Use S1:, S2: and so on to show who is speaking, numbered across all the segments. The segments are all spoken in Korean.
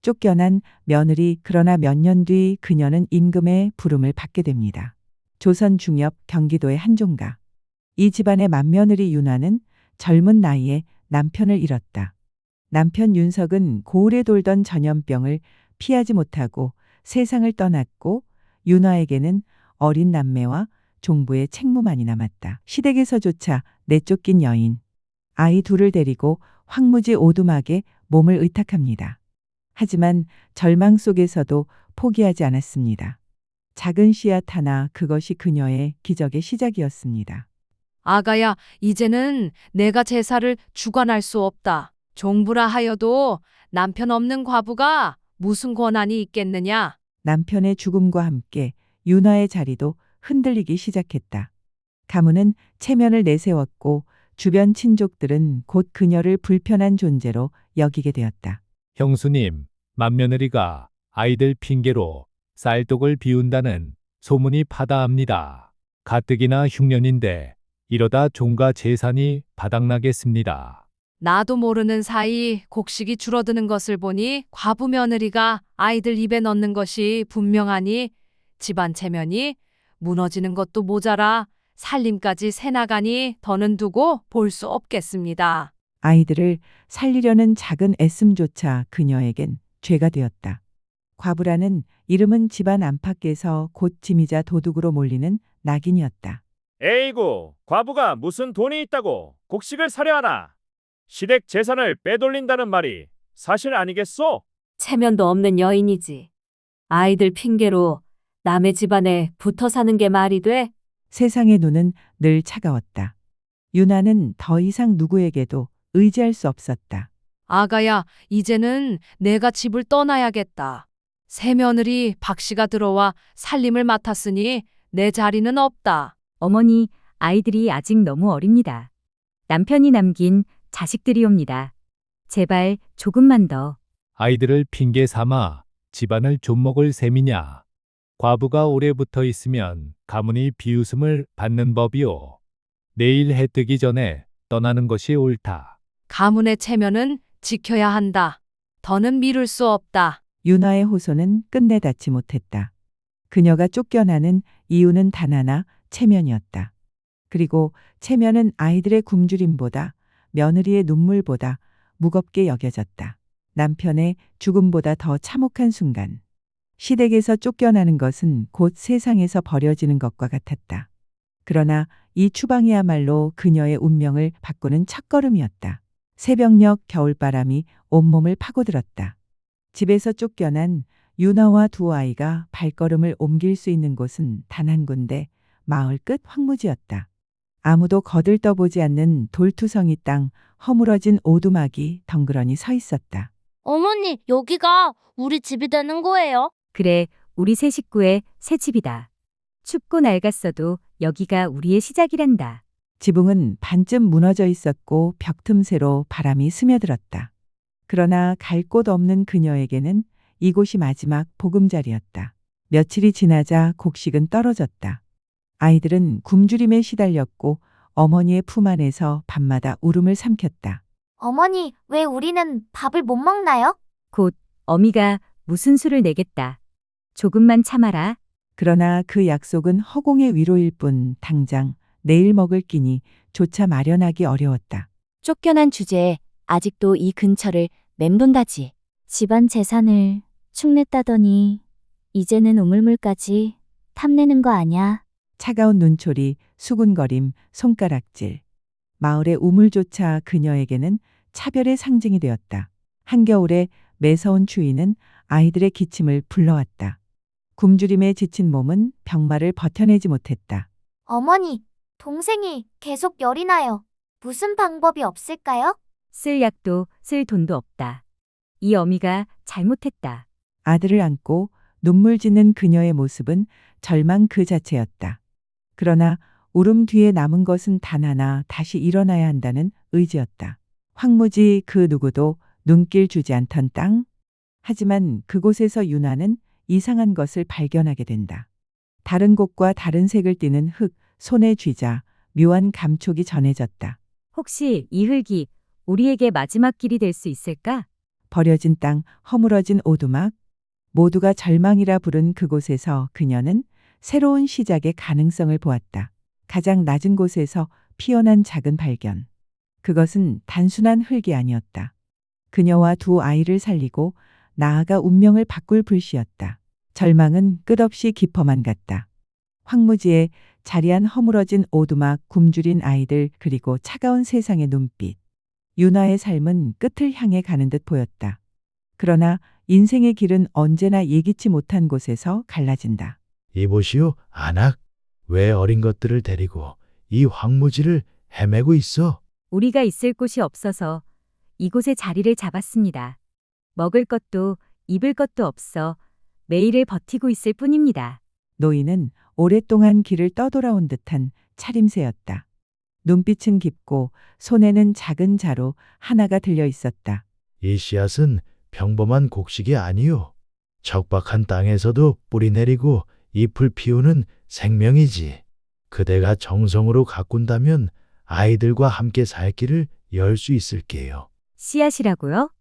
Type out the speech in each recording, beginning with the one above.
S1: 쫓겨난 며느리. 그러나 몇 년 뒤 그녀는 임금의 부름을 받게 됩니다. 조선 중엽 경기도의 한 종가. 이 집안의 맏며느리 윤화는 젊은 나이에 남편을 잃었다. 남편 윤석은 고을에 돌던 전염병을 피하지 못하고 세상을 떠났고 윤화에게는 어린 남매와 종부의 책무만이 남았다. 시댁에서조차 내쫓긴 여인. 아이 둘을 데리고 황무지 오두막에 몸을 의탁합니다. 하지만 절망 속에서도 포기하지 않았습니다. 작은 씨앗 하나, 그것이 그녀의 기적의 시작이었습니다.
S2: 아가야, 이제는 내가 제사를 주관할 수 없다. 종부라 하여도 남편 없는 과부가 무슨 권한이 있겠느냐?
S1: 남편의 죽음과 함께 윤화의 자리도 흔들리기 시작했다. 가문은 체면을 내세웠고 주변 친족들은 곧 그녀를 불편한 존재로 여기게 되었다.
S3: 형수님, 맏며느리가 아이들 핑계로 쌀독을 비운다는 소문이 파다합니다. 가뜩이나 흉년인데 이러다 종가 재산이 바닥나겠습니다.
S2: 나도 모르는 사이 곡식이 줄어드는 것을 보니 과부 며느리가 아이들 입에 넣는 것이 분명하니 집안 체면이 무너지는 것도 모자라 살림까지 새나가니 더는 두고 볼 수 없겠습니다.
S1: 아이들을 살리려는 작은 애씀조차 그녀에겐 죄가 되었다. 과부라는 이름은 집안 안팎에서 곧 짐이자 도둑으로 몰리는 낙인이었다.
S4: 에이구, 과부가 무슨 돈이 있다고 곡식을 사려 하나? 시댁 재산을 빼돌린다는 말이 사실 아니겠소?
S5: 체면도 없는 여인이지. 아이들 핑계로 남의 집안에 붙어 사는 게 말이 돼?
S1: 세상의 눈은 늘 차가웠다. 윤아는 더 이상 누구에게도 의지할 수 없었다.
S2: 아가야, 이제는 내가 집을 떠나야겠다. 새 며느리 박씨가 들어와 살림을 맡았으니 내 자리는 없다.
S6: 어머니, 아이들이 아직 너무 어립니다. 남편이 남긴 자식들이옵니다. 제발 조금만 더.
S3: 아이들을 핑계 삼아 집안을 좀먹을 셈이냐. 과부가 오래 붙어 있으면 가문이 비웃음을 받는 법이오. 내일 해 뜨기 전에 떠나는 것이 옳다.
S2: 가문의 체면은 지켜야 한다. 더는 미룰 수 없다.
S1: 윤아의 호소는 끝내 닿지 못했다. 그녀가 쫓겨나는 이유는 단 하나, 체면이었다. 그리고 체면은 아이들의 굶주림보다 며느리의 눈물보다 무겁게 여겨졌다. 남편의 죽음보다 더 참혹한 순간. 시댁에서 쫓겨나는 것은 곧 세상에서 버려지는 것과 같았다. 그러나 이 추방이야말로 그녀의 운명을 바꾸는 첫걸음이었다. 새벽녘 겨울바람이 온몸을 파고들었다. 집에서 쫓겨난 윤아와 두 아이가 발걸음을 옮길 수 있는 곳은 단 한 군데, 마을 끝 황무지였다. 아무도 거들떠보지 않는 돌투성이 땅, 허물어진 오두막이 덩그러니 서 있었다.
S7: 어머니, 여기가 우리 집이 되는 거예요?
S6: 그래, 우리 새 식구의 새 집이다. 춥고 낡았어도 여기가 우리의 시작이란다.
S1: 지붕은 반쯤 무너져 있었고 벽 틈새로 바람이 스며들었다. 그러나 갈 곳 없는 그녀에게는 이곳이 마지막 보금자리였다. 며칠이 지나자 곡식은 떨어졌다. 아이들은 굶주림에 시달렸고 어머니의 품 안에서 밤마다 울음을 삼켰다.
S7: 어머니, 왜 우리는 밥을 못 먹나요?
S6: 곧 어미가 무슨 수를 내겠다. 조금만 참아라.
S1: 그러나 그 약속은 허공의 위로일 뿐 당장 내일 먹을 끼니 조차 마련하기 어려웠다.
S5: 쫓겨난 주제에 아직도 이 근처를 맴돈다지.
S7: 집안 재산을 축냈다더니 이제는 우물물까지 탐내는 거 아냐?
S1: 차가운 눈초리, 수군거림, 손가락질. 마을의 우물조차 그녀에게는 차별의 상징이 되었다. 한겨울에 매서운 추위는 아이들의 기침을 불러왔다. 굶주림에 지친 몸은 병마를 버텨내지 못했다.
S7: 어머니, 동생이 계속 열이 나요. 무슨 방법이 없을까요?
S6: 쓸 약도 쓸 돈도 없다. 이 어미가 잘못했다.
S1: 아들을 안고 눈물 짓는 그녀의 모습은 절망 그 자체였다. 그러나 울음 뒤에 남은 것은 단 하나, 다시 일어나야 한다는 의지였다. 황무지 그 누구도 눈길 주지 않던 땅. 하지만 그곳에서 윤아는 이상한 것을 발견하게 된다. 다른 곳과 다른 색을 띠는 흙, 손에 쥐자 묘한 감촉이 전해졌다.
S6: 혹시 이 흙이 우리에게 마지막 길이 될 수 있을까?
S1: 버려진 땅, 허물어진 오두막, 모두가 절망이라 부른 그곳에서 그녀는 새로운 시작의 가능성을 보았다. 가장 낮은 곳에서 피어난 작은 발견. 그것은 단순한 흙이 아니었다. 그녀와 두 아이를 살리고 나아가 운명을 바꿀 불씨였다. 절망은 끝없이 깊어만 갔다. 황무지에 자리한 허물어진 오두막, 굶주린 아이들, 그리고 차가운 세상의 눈빛. 유나의 삶은 끝을 향해 가는 듯 보였다. 그러나 인생의 길은 언제나 예기치 못한 곳에서 갈라진다.
S8: 이보시오, 안악. 왜 어린 것들을 데리고 이 황무지를 헤매고 있어?
S6: 우리가 있을 곳이 없어서 이곳에 자리를 잡았습니다. 먹을 것도 입을 것도 없어 매일을 버티고 있을 뿐입니다.
S1: 노인은 오랫동안 길을 떠돌아온 듯한 차림새였다. 눈빛은 깊고 손에는 작은 자루 하나가 들려 있었다.
S8: 이 씨앗은 평범한 곡식이 아니오. 척박한 땅에서도 뿌리 내리고 잎을 피우는 생명이지. 그대가 정성으로 가꾼다면 아이들과 함께 살 길을 열 수 있을게요.
S6: 씨앗이라고요?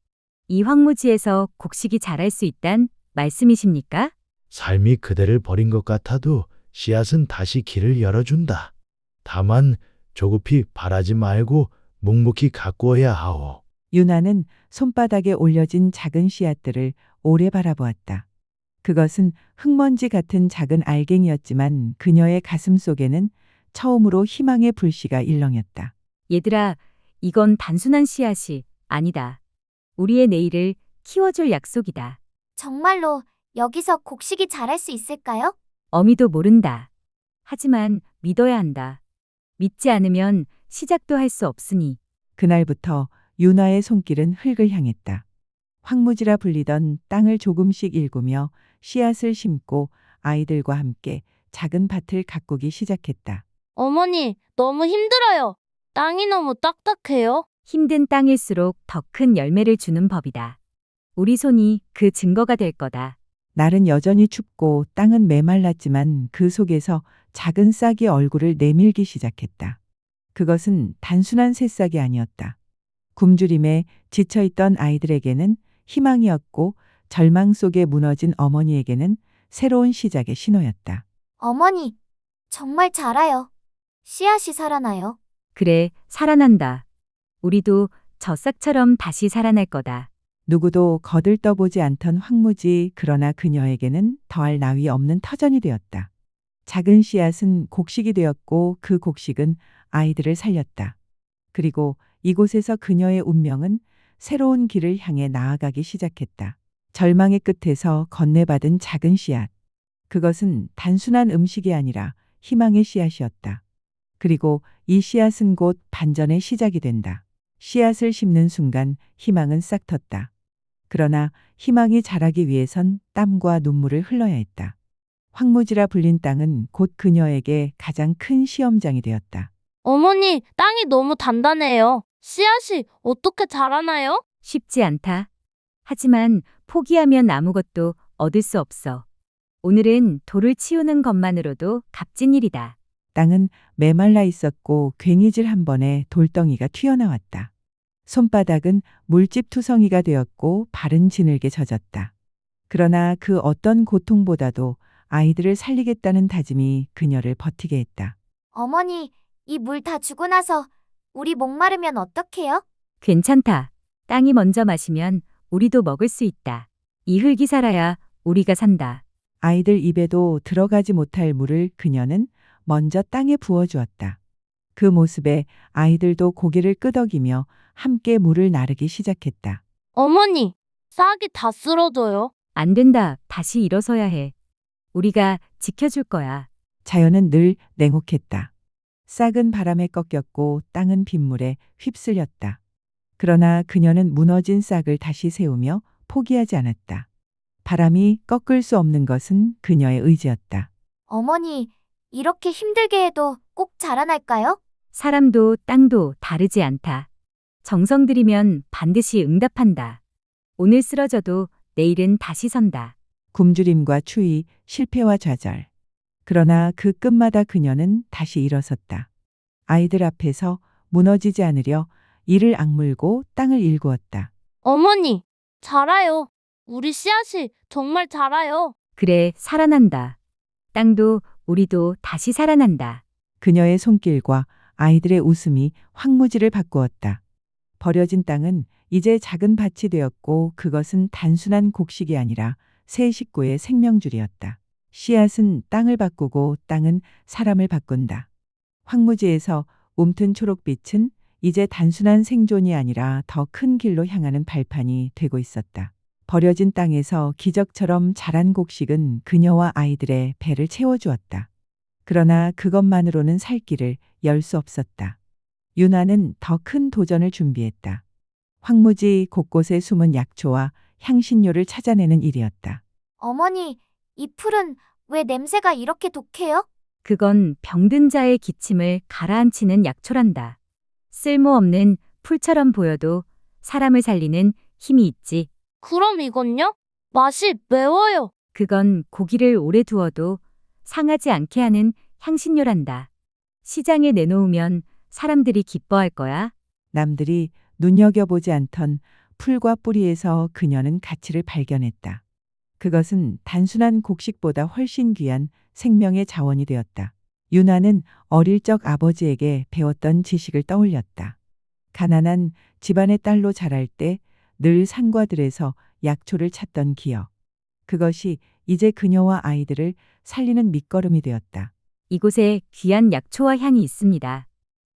S6: 이 황무지에서 곡식이 자랄 수 있단 말씀이십니까?
S8: 삶이 그대를 버린 것 같아도 씨앗은 다시 길을 열어준다. 다만 조급히 바라지 말고 묵묵히 가꾸어야 하오.
S1: 유나는 손바닥에 올려진 작은 씨앗들을 오래 바라보았다. 그것은 흙먼지 같은 작은 알갱이였지만 그녀의 가슴 속에는 처음으로 희망의 불씨가 일렁였다.
S6: 얘들아, 이건 단순한 씨앗이 아니다. 우리의 내일을 키워줄 약속이다.
S7: 정말로 여기서 곡식이 자랄 수 있을까요?
S6: 어미도 모른다. 하지만 믿어야 한다. 믿지 않으면 시작도 할 수 없으니.
S1: 그날부터 유나의 손길은 흙을 향했다. 황무지라 불리던 땅을 조금씩 일구며 씨앗을 심고 아이들과 함께 작은 밭을 가꾸기 시작했다.
S9: 어머니, 너무 힘들어요. 땅이 너무 딱딱해요.
S6: 힘든 땅일수록 더 큰 열매를 주는 법이다. 우리 손이 그 증거가 될 거다.
S1: 날은 여전히 춥고 땅은 메말랐지만 그 속에서 작은 싹이 얼굴을 내밀기 시작했다. 그것은 단순한 새싹이 아니었다. 굶주림에 지쳐있던 아이들에게는 희망이었고 절망 속에 무너진 어머니에게는 새로운 시작의 신호였다.
S7: 어머니, 정말 자라요. 씨앗이 살아나요.
S6: 그래, 살아난다. 우리도 저 싹처럼 다시 살아날 거다.
S1: 누구도 거들떠보지 않던 황무지, 그러나 그녀에게는 더할 나위 없는 터전이 되었다. 작은 씨앗은 곡식이 되었고 그 곡식은 아이들을 살렸다. 그리고 이곳에서 그녀의 운명은 새로운 길을 향해 나아가기 시작했다. 절망의 끝에서 건네받은 작은 씨앗. 그것은 단순한 음식이 아니라 희망의 씨앗이었다. 그리고 이 씨앗은 곧 반전의 시작이 된다. 씨앗을 심는 순간 희망은 싹 텄다. 그러나 희망이 자라기 위해선 땀과 눈물을 흘러야 했다. 황무지라 불린 땅은 곧 그녀에게 가장 큰 시험장이 되었다.
S9: 어머니, 땅이 너무 단단해요. 씨앗이 어떻게 자라나요?
S6: 쉽지 않다. 하지만 포기하면 아무것도 얻을 수 없어. 오늘은 돌을 치우는 것만으로도 값진 일이다.
S1: 땅은 메말라 있었고 괭이질 한 번에 돌덩이가 튀어나왔다. 손바닥은 물집 투성이가 되었고 발은 지늘게 젖었다. 그러나 그 어떤 고통보다도 아이들을 살리겠다는 다짐이 그녀를 버티게 했다.
S7: 어머니, 이 물 다 주고 나서 우리 목마르면 어떡해요?
S6: 괜찮다. 땅이 먼저 마시면 우리도 먹을 수 있다. 이 흙이 살아야 우리가 산다.
S1: 아이들 입에도 들어가지 못할 물을 그녀는 먼저 땅에 부어주었다. 그 모습에 아이들도 고개를 끄덕이며 함께 물을 나르기 시작했다.
S9: 어머니, 싹이 다 쓰러져요.
S6: 안 된다. 다시 일어서야 해. 우리가 지켜줄 거야.
S1: 자연은 늘 냉혹했다. 싹은 바람에 꺾였고 땅은 빗물에 휩쓸렸다. 그러나 그녀는 무너진 싹을 다시 세우며 포기하지 않았다. 바람이 꺾을 수 없는 것은 그녀의 의지였다.
S7: 어머니, 이렇게 힘들게 해도 꼭 자라날까요?
S6: 사람도 땅도 다르지 않다. 정성 들이면 반드시 응답한다. 오늘 쓰러져도 내일은 다시 선다.
S1: 굶주림과 추위, 실패와 좌절. 그러나 그 끝마다 그녀는 다시 일어섰다. 아이들 앞에서 무너지지 않으려 이를 악물고 땅을 일구었다.
S9: 어머니, 자라요. 우리 씨앗이 정말 자라요.
S6: 그래, 살아난다. 땅도 우리도 다시 살아난다.
S1: 그녀의 손길과 아이들의 웃음이 황무지를 바꾸었다. 버려진 땅은 이제 작은 밭이 되었고 그것은 단순한 곡식이 아니라 새 식구의 생명줄이었다. 씨앗은 땅을 바꾸고 땅은 사람을 바꾼다. 황무지에서 움튼 초록빛은 이제 단순한 생존이 아니라 더 큰 길로 향하는 발판이 되고 있었다. 버려진 땅에서 기적처럼 자란 곡식은 그녀와 아이들의 배를 채워주었다. 그러나 그것만으로는 살 길을 열 수 없었다. 유나는 더 큰 도전을 준비했다. 황무지 곳곳에 숨은 약초와 향신료를 찾아내는 일이었다.
S7: 어머니, 이 풀은 왜 냄새가 이렇게 독해요?
S6: 그건 병든 자의 기침을 가라앉히는 약초란다. 쓸모없는 풀처럼 보여도 사람을 살리는 힘이 있지.
S9: 그럼 이건요? 맛이 매워요.
S6: 그건 고기를 오래 두어도 상하지 않게 하는 향신료란다. 시장에 내놓으면 사람들이 기뻐할 거야.
S1: 남들이 눈여겨보지 않던 풀과 뿌리에서 그녀는 가치를 발견했다. 그것은 단순한 곡식보다 훨씬 귀한 생명의 자원이 되었다. 유나는 어릴 적 아버지에게 배웠던 지식을 떠올렸다. 가난한 집안의 딸로 자랄 때 늘 산과들에서 약초를 찾던 기억. 그것이 이제 그녀와 아이들을 살리는 밑거름이 되었다.
S6: 이곳에 귀한 약초와 향이 있습니다.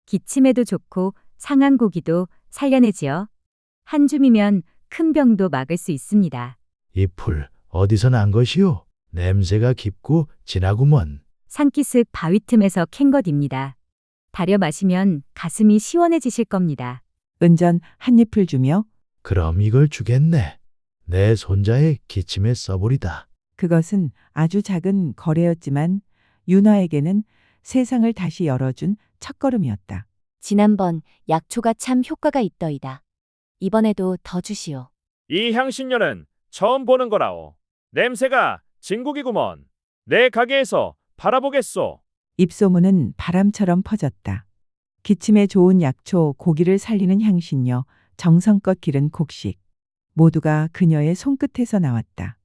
S6: 기침에도 좋고 상한 고기도 살려내지요. 한 줌이면 큰 병도 막을 수 있습니다.
S8: 이 풀 어디서 난 것이오? 냄새가 깊고 진하구먼.
S6: 산기슭 바위 틈에서 캔 것입니다. 달여 마시면 가슴이 시원해지실 겁니다.
S1: 은전 한 잎을 주며
S8: 그럼 이걸 주겠네. 내 손자의 기침에 써보리다.
S1: 그것은 아주 작은 거래였지만 유나에게는 세상을 다시 열어준 첫걸음이었다.
S5: 지난번 약초가 참 효과가 있더이다. 이번에도 더 주시오.
S4: 이 향신료는 처음 보는 거라오. 냄새가 진국이구먼. 내 가게에서 팔아보겠소.
S1: 입소문은 바람처럼 퍼졌다. 기침에 좋은 약초, 고기를 살리는 향신료, 정성껏 기른 곡식. 모두가 그녀의 손끝에서 나왔다.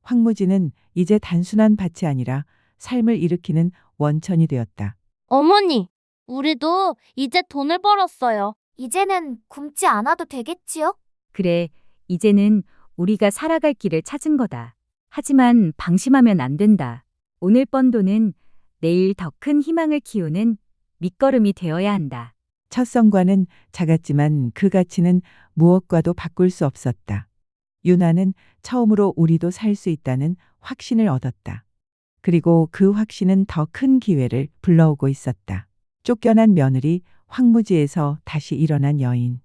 S1: 황무지는 이제 단순한 밭이 아니라 삶을 일으키는 원천이 되었다.
S9: 어머니, 우리도 이제 돈을 벌었어요.
S7: 이제는 굶지 않아도 되겠지요?
S6: 그래, 이제는 우리가 살아갈 길을 찾은 거다. 하지만 방심하면 안 된다. 오늘 번 돈은 내일 더 큰 희망을 키우는 밑거름이 되어야 한다.
S1: 첫 성과는 작았지만 그 가치는 무엇과도 바꿀 수 없었다. 유나는 처음으로 우리도 살 수 있다는 확신을 얻었다. 그리고 그 확신은 더 큰 기회를 불러오고 있었다. 쫓겨난 며느리, 황무지에서 다시 일어난 여인.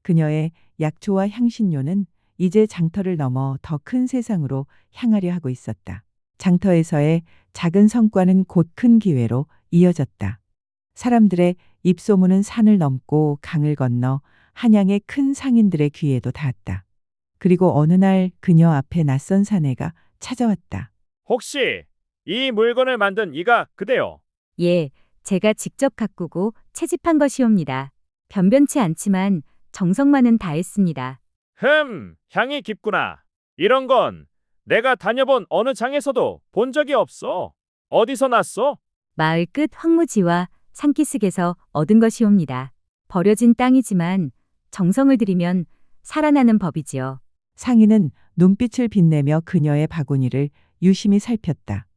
S1: 그녀의 약초와 향신료는 이제 장터를 넘어 더 큰 세상으로 향하려 하고 있었다. 장터에서의 작은 성과는 곧 큰 기회로 이어졌다. 사람들의 입소문은 산을 넘고 강을 건너 한양의 큰 상인들의 귀에도 닿았다. 그리고 어느 날 그녀 앞에 낯선 사내가 찾아왔다.
S4: 혹시 이 물건을 만든 이가 그대요?
S6: 예, 제가 직접 가꾸고 채집한 것이옵니다. 변변치 않지만 정성만은 다했습니다.
S4: 향이 깊구나. 이런 건 내가 다녀본 어느 장에서도 본 적이 없어. 어디서 났어?
S6: 마을 끝 황무지와 산기슭에서 얻은 것이옵니다. 버려진 땅이지만 정성을 들이면 살아나는 법이지요.
S1: 상인은 눈빛을 빛내며 그녀의 바구니를 유심히 살폈다.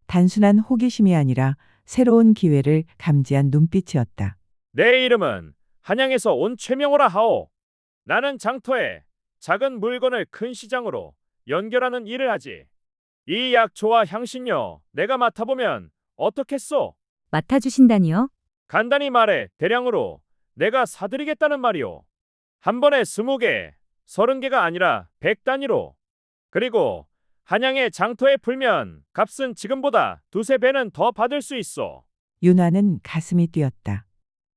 S1: 단순한 호기심이 아니라 새로운 기회를 감지한 눈빛이었다.
S4: 내 이름은 한양에서 온 최명호라 하오. 나는 장터에 작은 물건을 큰 시장으로 연결하는 일을 하지. 이 약초와 향신료 내가 맡아보면 어떻겠소?
S6: 맡아주신다니요?
S4: 간단히 말해 대량으로 내가 사드리겠다는 말이오. 한 번에 20개, 30개가 아니라 100단위로. 그리고 한양의 장터에 풀면 값은 지금보다 2~3배는 더 받을 수 있어.
S1: 유나는 가슴이 뛰었다.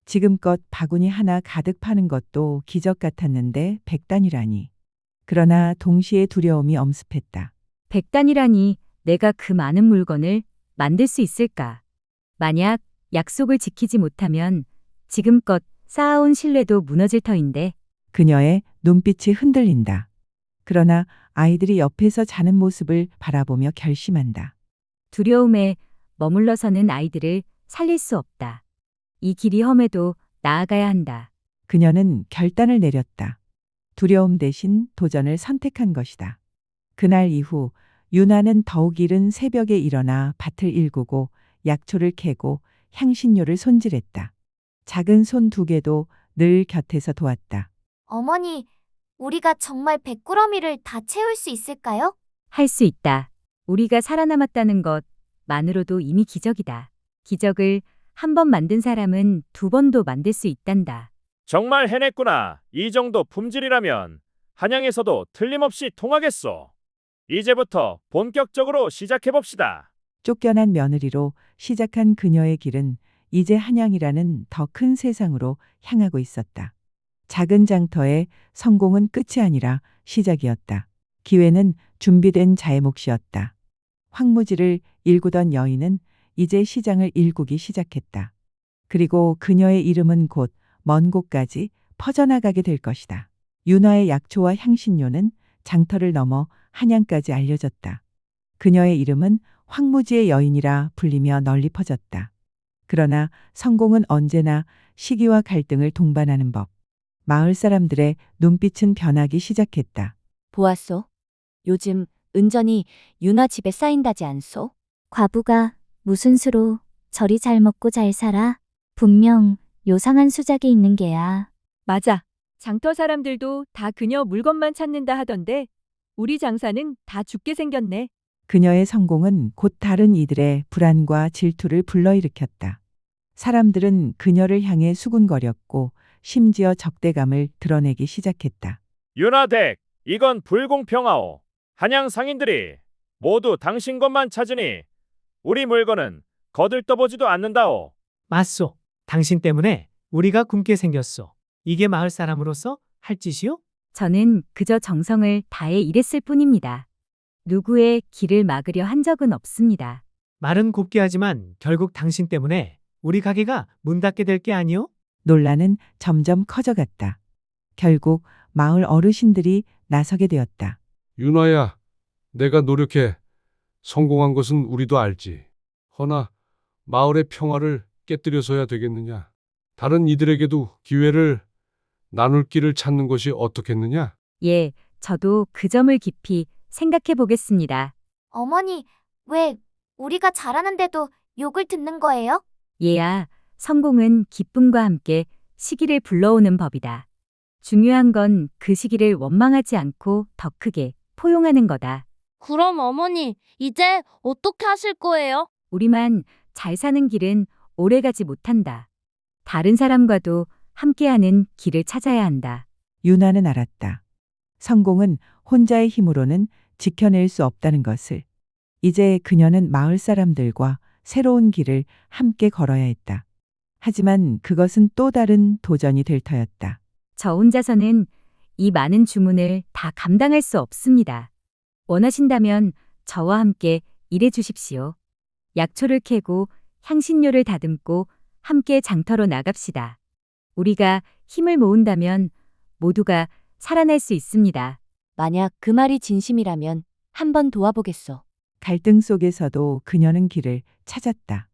S1: 지금껏 바구니 하나 가득 파는 것도 기적 같았는데 100단이라니. 그러나 동시에 두려움이 엄습했다.
S6: 100단이라니 내가 그 많은 물건을 만들 수 있을까? 만약 약속을 지키지 못하면 지금껏 쌓아온 신뢰도 무너질 터인데.
S1: 그녀의 눈빛이 흔들린다. 그러나 아이들이 옆에서 자는 모습을 바라보며 결심한다.
S6: 두려움에 머물러서는 아이들을 살릴 수 없다. 이 길이 험해도 나아가야 한다.
S1: 그녀는 결단을 내렸다. 두려움 대신 도전을 선택한 것이다. 그날 이후 유나는 더욱 이른 새벽에 일어나 밭을 일구고 약초를 캐고 향신료를 손질했다. 작은 손 두 개도 늘 곁에서 도왔다.
S7: 어머니, 우리가 정말 백꾸러미를 다 채울 수 있을까요?
S6: 할 수 있다. 우리가 살아남았다는 것만으로도 이미 기적이다. 기적을 한 번 만든 사람은 두 번도 만들 수 있단다.
S4: 정말 해냈구나. 이 정도 품질이라면 한양에서도 틀림없이 통하겠소. 이제부터 본격적으로 시작해봅시다.
S1: 쫓겨난 며느리로 시작한 그녀의 길은 이제 한양이라는 더 큰 세상으로 향하고 있었다. 작은 장터의 성공은 끝이 아니라 시작이었다. 기회는 준비된 자의 몫이었다. 황무지를 일구던 여인은 이제 시장을 일구기 시작했다. 그리고 그녀의 이름은 곧 먼 곳까지 퍼져나가게 될 것이다. 윤화의 약초와 향신료는 장터를 넘어 한양까지 알려졌다. 그녀의 이름은 황무지의 여인이라 불리며 널리 퍼졌다. 그러나 성공은 언제나 시기와 갈등을 동반하는 법. 마을 사람들의 눈빛은 변하기 시작했다.
S10: 보았소. 요즘 은전이 윤화 집에 쌓인다지 않소?
S7: 과부가 무슨 수로 저리 잘 먹고 잘 살아? 분명 요상한 수작이 있는 게야.
S6: 맞아. 장터 사람들도 다 그녀 물건만 찾는다 하던데 우리 장사는 다 죽게 생겼네.
S1: 그녀의 성공은 곧 다른 이들의 불안과 질투를 불러일으켰다. 사람들은 그녀를 향해 수군거렸고 심지어 적대감을 드러내기 시작했다.
S4: 윤하댁, 이건 불공평하오. 한양 상인들이 모두 당신 것만 찾으니 우리 물건은 거들떠보지도 않는다오.
S11: 맞소. 당신 때문에 우리가 굶게 생겼소. 이게 마을 사람으로서 할 짓이요?
S6: 저는 그저 정성을 다해 일했을 뿐입니다. 누구의 길을 막으려 한 적은 없습니다.
S11: 말은 곱게 하지만 결국 당신 때문에 우리 가게가 문 닫게 될 게 아니요?
S1: 논란은 점점 커져갔다. 결국 마을 어르신들이 나서게 되었다.
S12: 윤화야, 내가 노력해 성공한 것은 우리도 알지. 허나 마을의 평화를 깨뜨려서야 되겠느냐. 다른 이들에게도 기회를 나눌 길을 찾는 것이 어떻겠느냐?
S6: 예, 저도 그 점을 깊이 생각해 보겠습니다.
S7: 어머니, 왜 우리가 잘하는데도 욕을 듣는 거예요?
S6: 얘야, 성공은 기쁨과 함께 시기를 불러오는 법이다. 중요한 건 그 시기를 원망하지 않고 더 크게 포용하는 거다.
S9: 그럼 어머니, 이제 어떻게 하실 거예요?
S6: 우리만 잘 사는 길은 오래가지 못한다. 다른 사람과도 함께하는 길을 찾아야 한다.
S1: 윤하는 알았다. 성공은 혼자의 힘으로는 지켜낼 수 없다는 것을. 이제 그녀는 마을 사람들과 새로운 길을 함께 걸어야 했다. 하지만 그것은 또 다른 도전이 될 터였다.
S6: 저 혼자서는 이 많은 주문을 다 감당할 수 없습니다. 원하신다면 저와 함께 일해 주십시오. 약초를 캐고 향신료를 다듬고 함께 장터로 나갑시다. 우리가 힘을 모은다면 모두가 살아날 수 있습니다.
S10: 만약 그 말이 진심이라면 한번 도와보겠소.
S1: 갈등 속에서도 그녀는 길을 찾았다.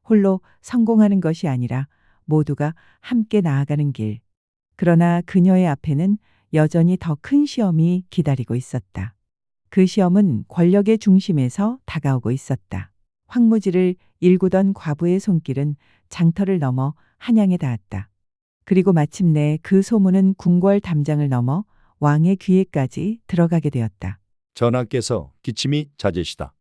S1: 홀로 성공하는 것이 아니라 모두가 함께 나아가는 길. 그러나 그녀의 앞에는 여전히 더 큰 시험이 기다리고 있었다. 그 시험은 권력의 중심에서 다가오고 있었다. 황무지를 일구던 과부의 손길은 장터를 넘어 한양에 닿았다. 그리고 마침내 그 소문은 궁궐 담장을 넘어 왕의 귀에까지 들어가게 되었다.
S13: 전하께서 기침이 잦으시다.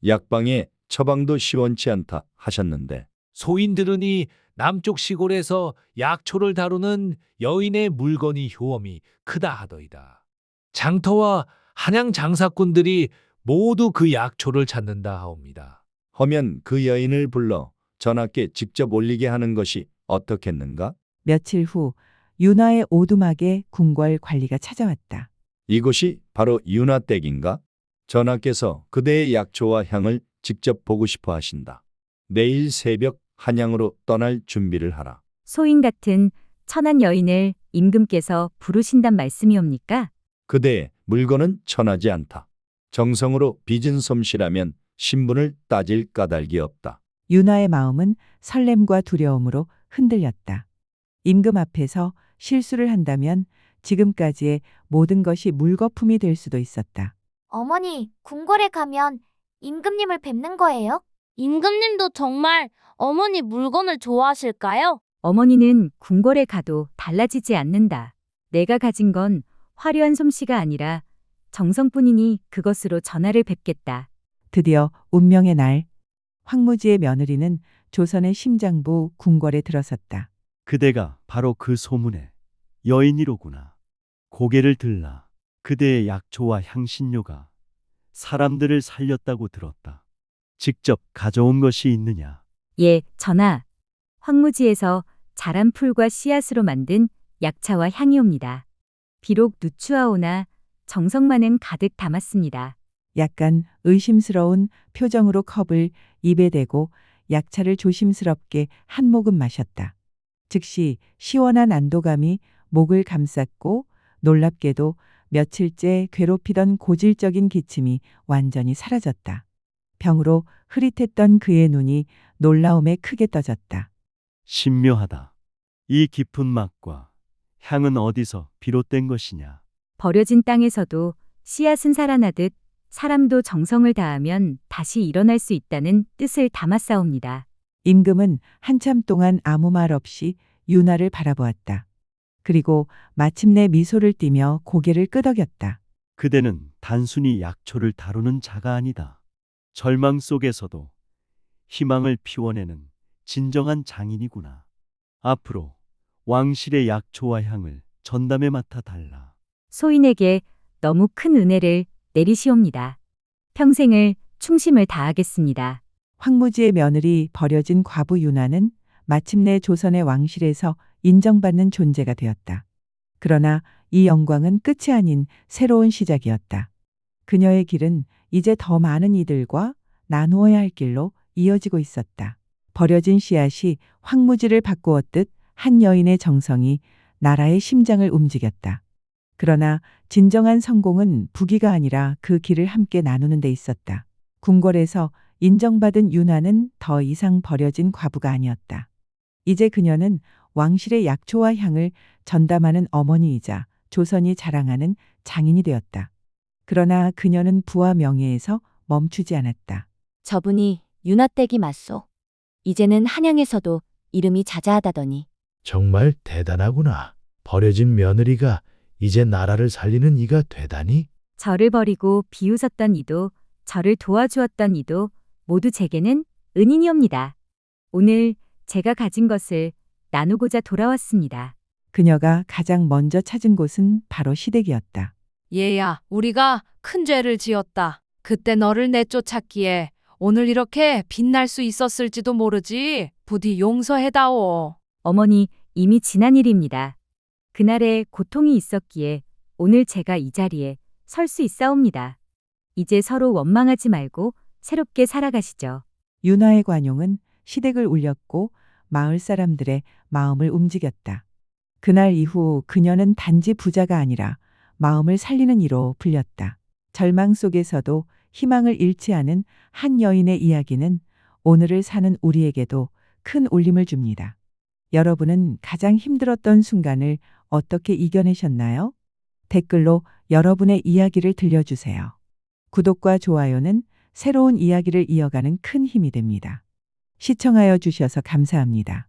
S13: 약방에 처방도 시원치 않다 하셨는데
S3: 소인들은 이 남쪽 시골에서 약초를 다루는 여인의 물건이 효험이 크다 하더이다. 장터와 한양 장사꾼들이 모두 그 약초를 찾는다 하옵니다.
S13: 허면 그 여인을 불러 전하께 직접 올리게 하는 것이 어떻겠는가?
S1: 며칠 후 윤화의 오두막에 궁궐 관리가 찾아왔다.
S13: 이곳이 바로 윤화댁인가? 전하께서 그대의 약초와 향을 직접 보고 싶어 하신다. 내일 새벽 한양으로 떠날 준비를 하라.
S6: 소인 같은 천한 여인을 임금께서 부르신단 말씀이옵니까?
S13: 그대의 물건은 천하지 않다. 정성으로 빚은 솜씨라면 신분을 따질 까닭이 없다.
S1: 유나의 마음은 설렘과 두려움으로 흔들렸다. 임금 앞에서 실수를 한다면 지금까지의 모든 것이 물거품이 될 수도 있었다.
S7: 어머니, 궁궐에 가면 임금님을 뵙는 거예요?
S9: 임금님도 정말 어머니 물건을 좋아하실까요?
S6: 어머니는 궁궐에 가도 달라지지 않는다. 내가 가진 건 화려한 솜씨가 아니라 정성뿐이니 그것으로 전하를 뵙겠다.
S1: 드디어 운명의 날, 황무지의 며느리는 조선의 심장부 궁궐에 들어섰다.
S14: 그대가 바로 그 소문의 여인이로구나. 고개를 들라. 그대의 약초와 향신료가 사람들을 살렸다고 들었다. 직접 가져온 것이 있느냐?
S6: 예, 전하. 황무지에서 자란 풀과 씨앗으로 만든 약차와 향이옵니다. 비록 누추하오나 정성만은 가득 담았습니다.
S1: 약간 의심스러운 표정으로 컵을 입에 대고 약차를 조심스럽게 한 모금 마셨다. 즉시 시원한 안도감이 목을 감쌌고 놀랍게도 며칠째 괴롭히던 고질적인 기침이 완전히 사라졌다. 병으로 흐릿했던 그의 눈이 놀라움에 크게 떠졌다.
S14: 신묘하다. 이 깊은 맛과 향은 어디서 비롯된 것이냐?
S6: 버려진 땅에서도 씨앗은 살아나듯 사람도 정성을 다하면 다시 일어날 수 있다는 뜻을 담았사옵니다.
S1: 임금은 한참 동안 아무 말 없이 유나를 바라보았다. 그리고 마침내 미소를 띠며 고개를 끄덕였다.
S14: 그대는 단순히 약초를 다루는 자가 아니다. 절망 속에서도 희망을 피워내는 진정한 장인이구나. 앞으로 왕실의 약초와 향을 전담에 맡아 달라.
S6: 소인에게 너무 큰 은혜를 내리시옵니다. 평생을 충심을 다하겠습니다.
S1: 황무지의 며느리 버려진 과부 유나는 마침내 조선의 왕실에서 인정받는 존재가 되었다. 그러나 이 영광은 끝이 아닌 새로운 시작이었다. 그녀의 길은 이제 더 많은 이들과 나누어야 할 길로 이어지고 있었다. 버려진 씨앗이 황무지를 바꾸었듯 한 여인의 정성이 나라의 심장을 움직였다. 그러나 진정한 성공은 부귀가 아니라 그 길을 함께 나누는 데 있었다. 궁궐에서 인정받은 유나는 더 이상 버려진 과부가 아니었다. 이제 그녀는 왕실의 약초와 향을 전담하는 어머니이자 조선이 자랑하는 장인이 되었다. 그러나 그녀는 부와 명예에서 멈추지 않았다.
S10: 저분이 유나댁이 맞소. 이제는 한양에서도 이름이 자자하다더니.
S8: 정말 대단하구나. 버려진 며느리가 이제 나라를 살리는 이가 되다니.
S6: 저를 버리고 비웃었던 이도 저를 도와주었던 이도 모두 제게는 은인이옵니다. 오늘 제가 가진 것을 나누고자 돌아왔습니다.
S1: 그녀가 가장 먼저 찾은 곳은 바로 시댁이었다.
S2: 얘야, 우리가 큰 죄를 지었다. 그때 너를 내쫓았기에 오늘 이렇게 빛날 수 있었을지도 모르지. 부디 용서해다오.
S6: 어머니, 이미 지난 일입니다. 그날에 고통이 있었기에 오늘 제가 이 자리에 설 수 있사옵니다. 이제 서로 원망하지 말고 새롭게 살아가시죠.
S1: 유나의 관용은 시댁을 울렸고 마을 사람들의 마음을 움직였다. 그날 이후 그녀는 단지 부자가 아니라 마음을 살리는 이로 불렸다. 절망 속에서도 희망을 잃지 않은 한 여인의 이야기는 오늘을 사는 우리에게도 큰 울림을 줍니다. 여러분은 가장 힘들었던 순간을 어떻게 이겨내셨나요? 댓글로 여러분의 이야기를 들려주세요. 구독과 좋아요는 새로운 이야기를 이어가는 큰 힘이 됩니다. 시청하여 주셔서 감사합니다.